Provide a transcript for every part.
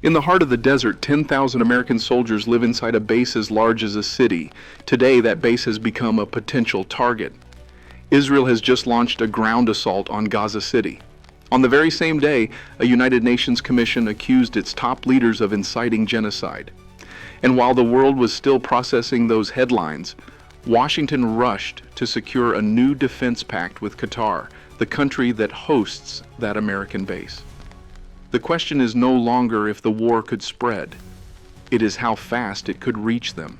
In the heart of the desert, 10,000 American soldiers live inside a base as large as a city. Today, that base has become a potential target. Israel has just launched a ground assault on Gaza City. On the very same day, a United Nations commission accused its top leaders of inciting genocide. And while the world was still processing those headlines, Washington rushed to secure a new defense pact with Qatar, the country that hosts that American base. The question is no longer if the war could spread. It is how fast it could reach them.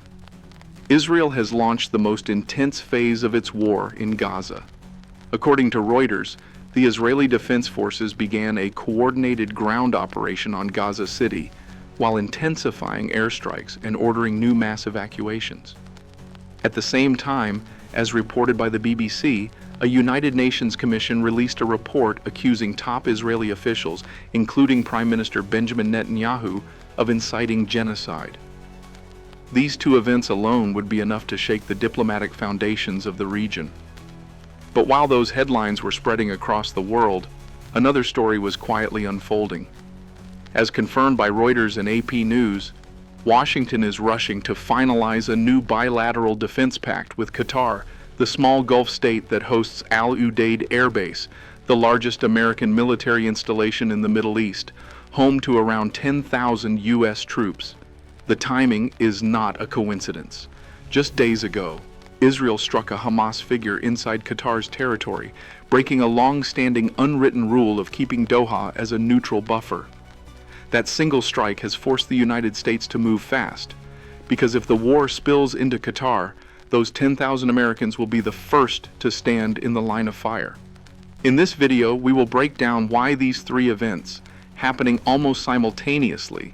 Israel has launched the most intense phase of its war in Gaza. According to Reuters, the Israeli Defense Forces began a coordinated ground operation on Gaza City while intensifying airstrikes and ordering new mass evacuations. At the same time, as reported by the BBC, a United Nations commission released a report accusing top Israeli officials, including Prime Minister Benjamin Netanyahu, of inciting genocide. These two events alone would be enough to shake the diplomatic foundations of the region. But while those headlines were spreading across the world, another story was quietly unfolding. As confirmed by Reuters and AP News, Washington is rushing to finalize a new bilateral defense pact with Qatar, the small Gulf state that hosts Al Udeid Air Base, the largest American military installation in the Middle East, home to around 10,000 U.S. troops. The timing is not a coincidence. Just days ago, Israel struck a Hamas figure inside Qatar's territory, breaking a long-standing unwritten rule of keeping Doha as a neutral buffer. That single strike has forced the United States to move fast, because if the war spills into Qatar, those 10,000 Americans will be the first to stand in the line of fire. In this video, we will break down why these three events, happening almost simultaneously,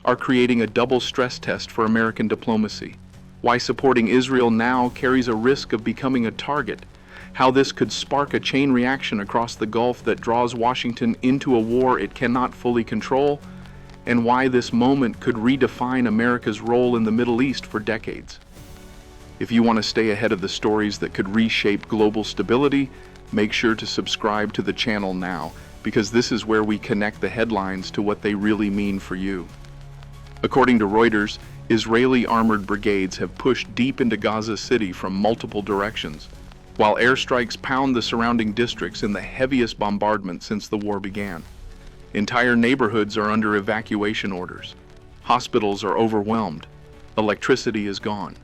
are creating a double stress test for American diplomacy, why supporting Israel now carries a risk of becoming a target, how this could spark a chain reaction across the Gulf that draws Washington into a war it cannot fully control, and why this moment could redefine America's role in the Middle East for decades. If you want to stay ahead of the stories that could reshape global stability, make sure to subscribe to the channel now, because this is where we connect the headlines to what they really mean for you. According to Reuters, Israeli armored brigades have pushed deep into Gaza City from multiple directions, while airstrikes pound the surrounding districts in the heaviest bombardment since the war began. Entire neighborhoods are under evacuation orders. Hospitals are overwhelmed. Electricity is gone.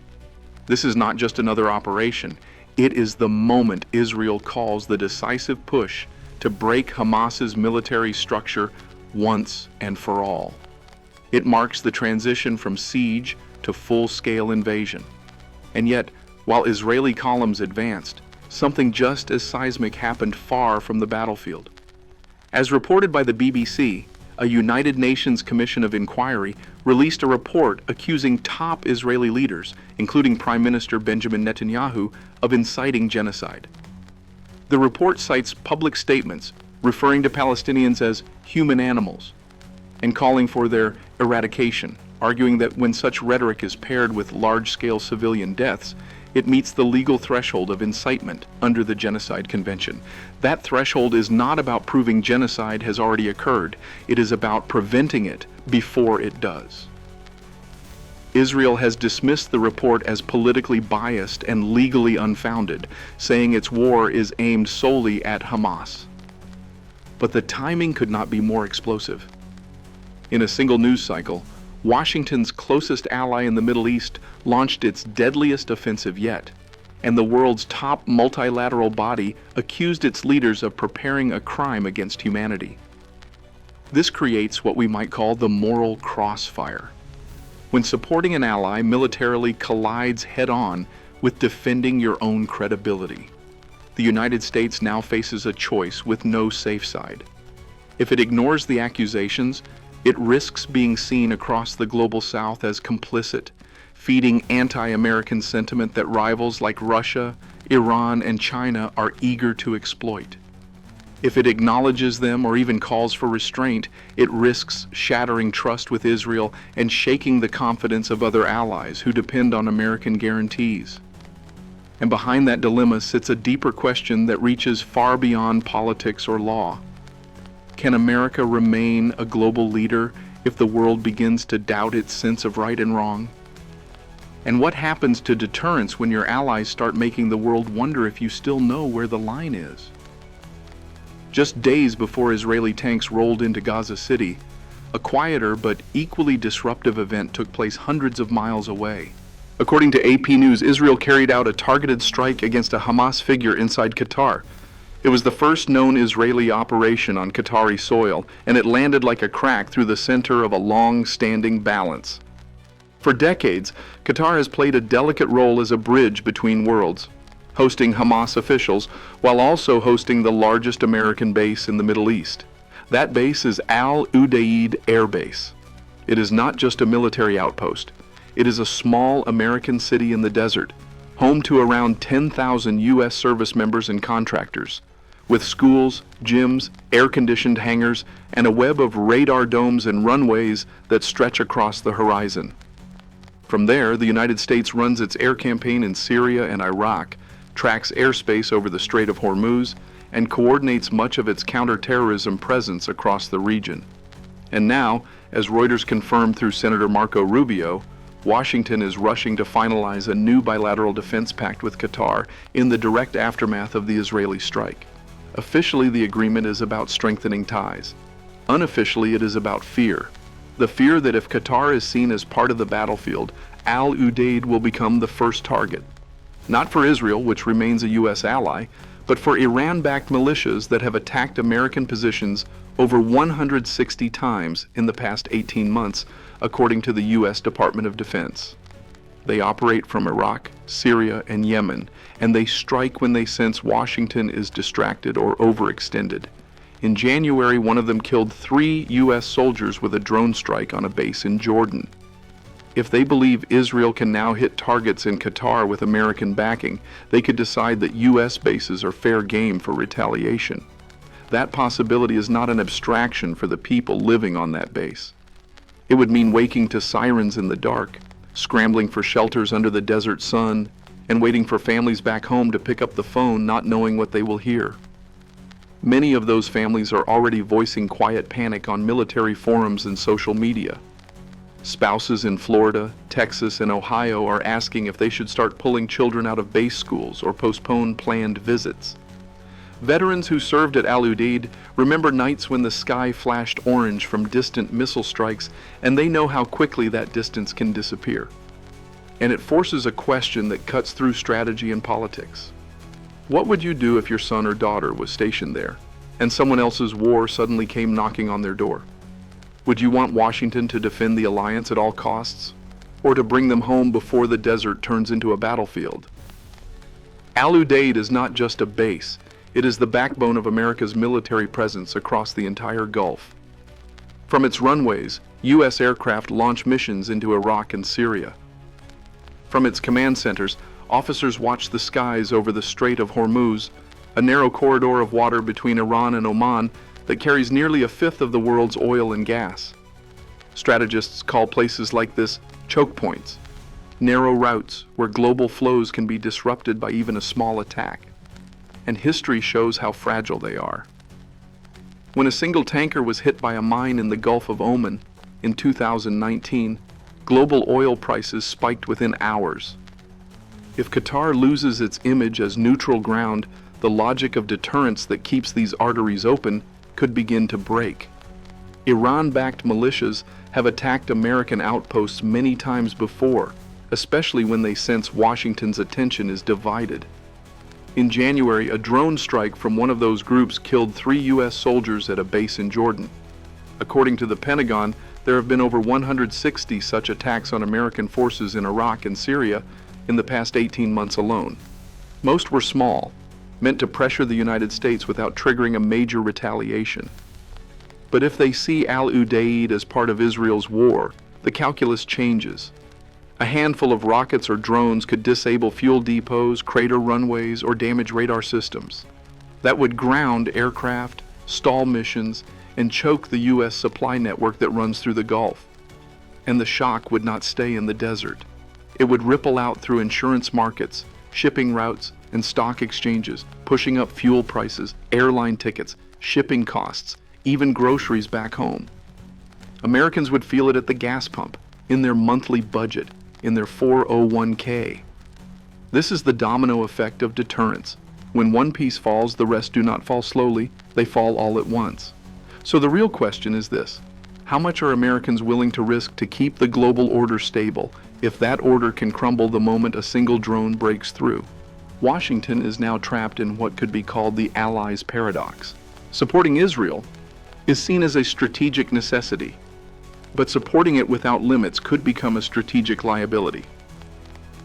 This is not just another operation. It is the moment Israel calls the decisive push to break Hamas's military structure once and for all. It marks the transition from siege to full-scale invasion. And yet, while Israeli columns advanced, something just as seismic happened far from the battlefield. As reported by the BBC, a United Nations Commission of Inquiry released a report accusing top Israeli leaders, including Prime Minister Benjamin Netanyahu, of inciting genocide. The report cites public statements referring to Palestinians as human animals and calling for their eradication, arguing that when such rhetoric is paired with large-scale civilian deaths, it meets the legal threshold of incitement under the Genocide Convention. That threshold is not about proving genocide has already occurred. It is about preventing it before it does. Israel has dismissed the report as politically biased and legally unfounded, saying its war is aimed solely at Hamas. But the timing could not be more explosive. In a single news cycle, Washington's closest ally in the Middle East launched its deadliest offensive yet, and the world's top multilateral body accused its leaders of preparing a crime against humanity. This creates what we might call the moral crossfire, when supporting an ally militarily collides head-on with defending your own credibility. The United States now faces a choice with no safe side. If it ignores the accusations, it risks being seen across the global South as complicit, feeding anti-American sentiment that rivals like Russia, Iran, and China are eager to exploit. If it acknowledges them or even calls for restraint, it risks shattering trust with Israel and shaking the confidence of other allies who depend on American guarantees. And behind that dilemma sits a deeper question that reaches far beyond politics or law. Can America remain a global leader if the world begins to doubt its sense of right and wrong? And what happens to deterrence when your allies start making the world wonder if you still know where the line is? Just days before Israeli tanks rolled into Gaza City, a quieter but equally disruptive event took place hundreds of miles away. According to AP News, Israel carried out a targeted strike against a Hamas figure inside Qatar. It was the first known Israeli operation on Qatari soil, and it landed like a crack through the center of a long-standing balance. For decades, Qatar has played a delicate role as a bridge between worlds, hosting Hamas officials while also hosting the largest American base in the Middle East. That base is Al Udeid Air Base. It is not just a military outpost. It is a small American city in the desert, home to around 10,000 U.S. service members and contractors, with schools, gyms, air-conditioned hangars, and a web of radar domes and runways that stretch across the horizon. From there, the United States runs its air campaign in Syria and Iraq, tracks airspace over the Strait of Hormuz, and coordinates much of its counterterrorism presence across the region. And now, as Reuters confirmed through Senator Marco Rubio, Washington is rushing to finalize a new bilateral defense pact with Qatar in the direct aftermath of the Israeli strike. Officially, the agreement is about strengthening ties. Unofficially, it is about fear. The fear that if Qatar is seen as part of the battlefield, Al Udeid will become the first target. Not for Israel, which remains a U.S. ally, but for Iran-backed militias that have attacked American positions over 160 times in the past 18 months, according to the U.S. Department of Defense. They operate from Iraq, Syria, and Yemen, and they strike when they sense Washington is distracted or overextended. In January, one of them killed 3 U.S. soldiers with a drone strike on a base in Jordan. If they believe Israel can now hit targets in Qatar with American backing, they could decide that U.S. bases are fair game for retaliation. That possibility is not an abstraction for the people living on that base. It would mean waking to sirens in the dark, scrambling for shelters under the desert sun, and waiting for families back home to pick up the phone not knowing what they will hear. Many of those families are already voicing quiet panic on military forums and social media. Spouses in Florida, Texas, and Ohio are asking if they should start pulling children out of base schools or postpone planned visits. Veterans who served at Al Udeid remember nights when the sky flashed orange from distant missile strikes, and they know how quickly that distance can disappear. And it forces a question that cuts through strategy and politics. What would you do if your son or daughter was stationed there, and someone else's war suddenly came knocking on their door? Would you want Washington to defend the alliance at all costs, or to bring them home before the desert turns into a battlefield? Al Udeid is not just a base. It is the backbone of America's military presence across the entire Gulf. From its runways, U.S. aircraft launch missions into Iraq and Syria. From its command centers, officers watch the skies over the Strait of Hormuz, a narrow corridor of water between Iran and Oman that carries nearly a fifth of the world's oil and gas. Strategists call places like this choke points, narrow routes where global flows can be disrupted by even a small attack. And history shows how fragile they are. When a single tanker was hit by a mine in the Gulf of Oman in 2019, global oil prices spiked within hours. If Qatar loses its image as neutral ground, the logic of deterrence that keeps these arteries open could begin to break. Iran-backed militias have attacked American outposts many times before, especially when they sense Washington's attention is divided. In January, a drone strike from one of those groups killed 3 U.S. soldiers at a base in Jordan. According to the Pentagon, there have been over 160 such attacks on American forces in Iraq and Syria in the past 18 months alone. Most were small, meant to pressure the United States without triggering a major retaliation. But if they see Al Udeid as part of Israel's war, the calculus changes. A handful of rockets or drones could disable fuel depots, crater runways, or damage radar systems. That would ground aircraft, stall missions, and choke the U.S. supply network that runs through the Gulf. And the shock would not stay in the desert. It would ripple out through insurance markets, shipping routes, and stock exchanges, pushing up fuel prices, airline tickets, shipping costs, even groceries back home. Americans would feel it at the gas pump, in their monthly budget, in their 401k. This is the domino effect of deterrence. When one piece falls, the rest do not fall slowly, they fall all at once. So the real question is this: how much are Americans willing to risk to keep the global order stable if that order can crumble the moment a single drone breaks through? Washington is now trapped in what could be called the Allies' paradox. Supporting Israel is seen as a strategic necessity, but supporting it without limits could become a strategic liability.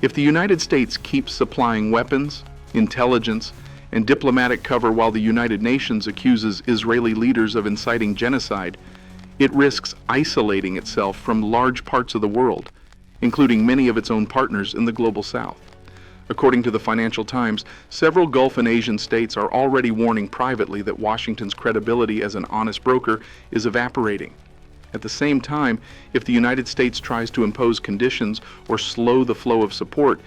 If the United States keeps supplying weapons, intelligence, and diplomatic cover while the United Nations accuses Israeli leaders of inciting genocide, it risks isolating itself from large parts of the world, including many of its own partners in the global South. According to the Financial Times, several Gulf and Asian states are already warning privately that Washington's credibility as an honest broker is evaporating. At the same time, if the United States tries to impose conditions or slow the flow of support,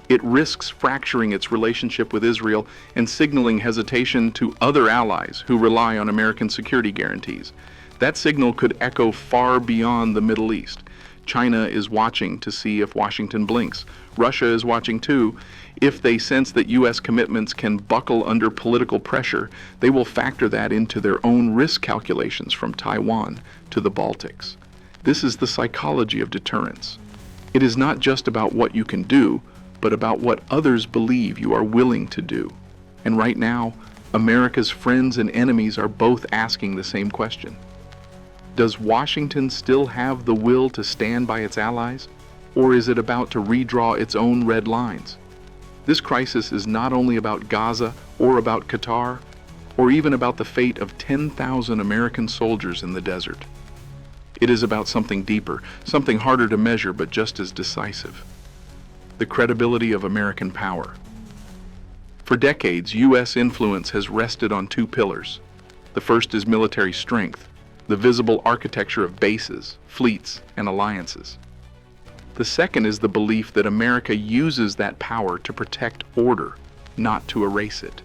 it risks fracturing its relationship with Israel and signaling hesitation to other allies who rely on American security guarantees. That signal could echo far beyond the Middle East. China is watching to see if Washington blinks. Russia is watching too. If they sense that U.S. commitments can buckle under political pressure, they will factor that into their own risk calculations from Taiwan to the Baltics. This is the psychology of deterrence. It is not just about what you can do, but about what others believe you are willing to do. And right now, America's friends and enemies are both asking the same question. Does Washington still have the will to stand by its allies, or is it about to redraw its own red lines? This crisis is not only about Gaza or about Qatar, or even about the fate of 10,000 American soldiers in the desert. It is about something deeper, something harder to measure but just as decisive: the credibility of American power. For decades, U.S. influence has rested on two pillars. The first is military strength, the visible architecture of bases, fleets, and alliances. The second is the belief that America uses that power to protect order, not to erase it.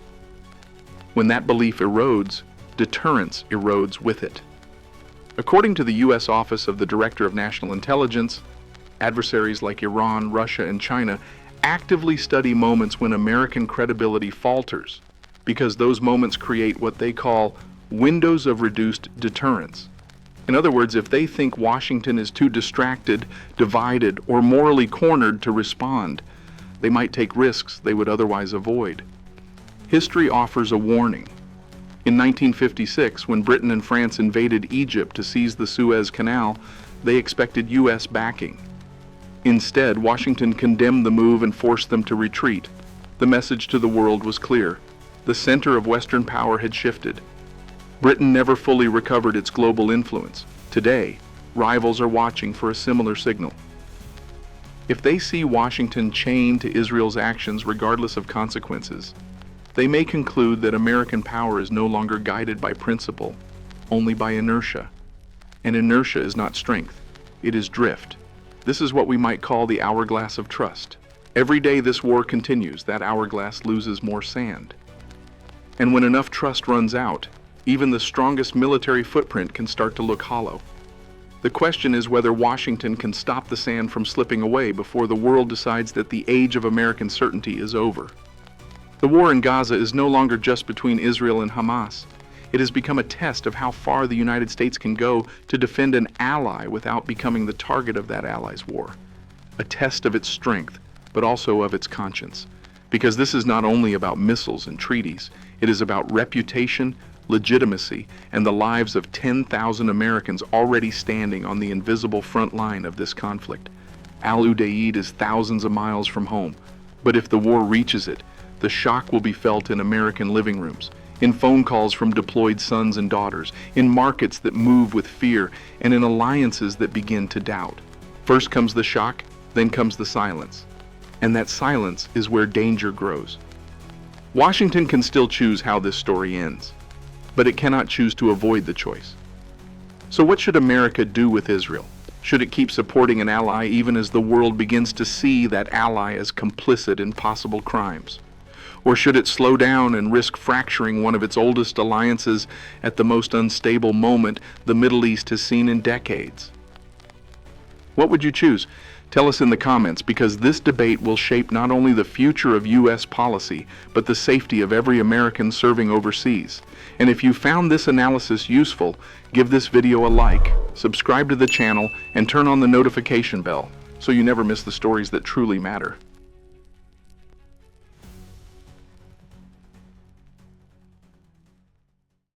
When that belief erodes, deterrence erodes with it. According to the U.S. Office of the Director of National Intelligence, adversaries like Iran, Russia, and China actively study moments when American credibility falters, because those moments create what they call windows of reduced deterrence. In other words, if they think Washington is too distracted, divided, or morally cornered to respond, they might take risks they would otherwise avoid. History offers a warning. In 1956, when Britain and France invaded Egypt to seize the Suez Canal, they expected U.S. backing. Instead, Washington condemned the move and forced them to retreat. The message to the world was clear: the center of Western power had shifted. Britain never fully recovered its global influence. Today, rivals are watching for a similar signal. If they see Washington chained to Israel's actions regardless of consequences, they may conclude that American power is no longer guided by principle, only by inertia. And inertia is not strength, it is drift. This is what we might call the hourglass of trust. Every day this war continues, that hourglass loses more sand. And when enough trust runs out, even the strongest military footprint can start to look hollow. The question is whether Washington can stop the sand from slipping away before the world decides that the age of American certainty is over. The war in Gaza is no longer just between Israel and Hamas. It has become a test of how far the United States can go to defend an ally without becoming the target of that ally's war. A test of its strength, but also of its conscience. Because this is not only about missiles and treaties, it is about reputation, legitimacy, and the lives of 10,000 Americans already standing on the invisible front line of this conflict. Udeid is thousands of miles from home, but if the war reaches it, the shock will be felt in American living rooms, in phone calls from deployed sons and daughters, in markets that move with fear, and in alliances that begin to doubt. First comes the shock, then comes the silence. And that silence is where danger grows. Washington can still choose how this story ends, but it cannot choose to avoid the choice. So what should America do with Israel? Should it keep supporting an ally even as the world begins to see that ally as complicit in possible crimes? Or should it slow down and risk fracturing one of its oldest alliances at the most unstable moment the Middle East has seen in decades? What would you choose? Tell us in the comments, because this debate will shape not only the future of U.S. policy, but the safety of every American serving overseas. And if you found this analysis useful, give this video a like, subscribe to the channel, and turn on the notification bell so you never miss the stories that truly matter.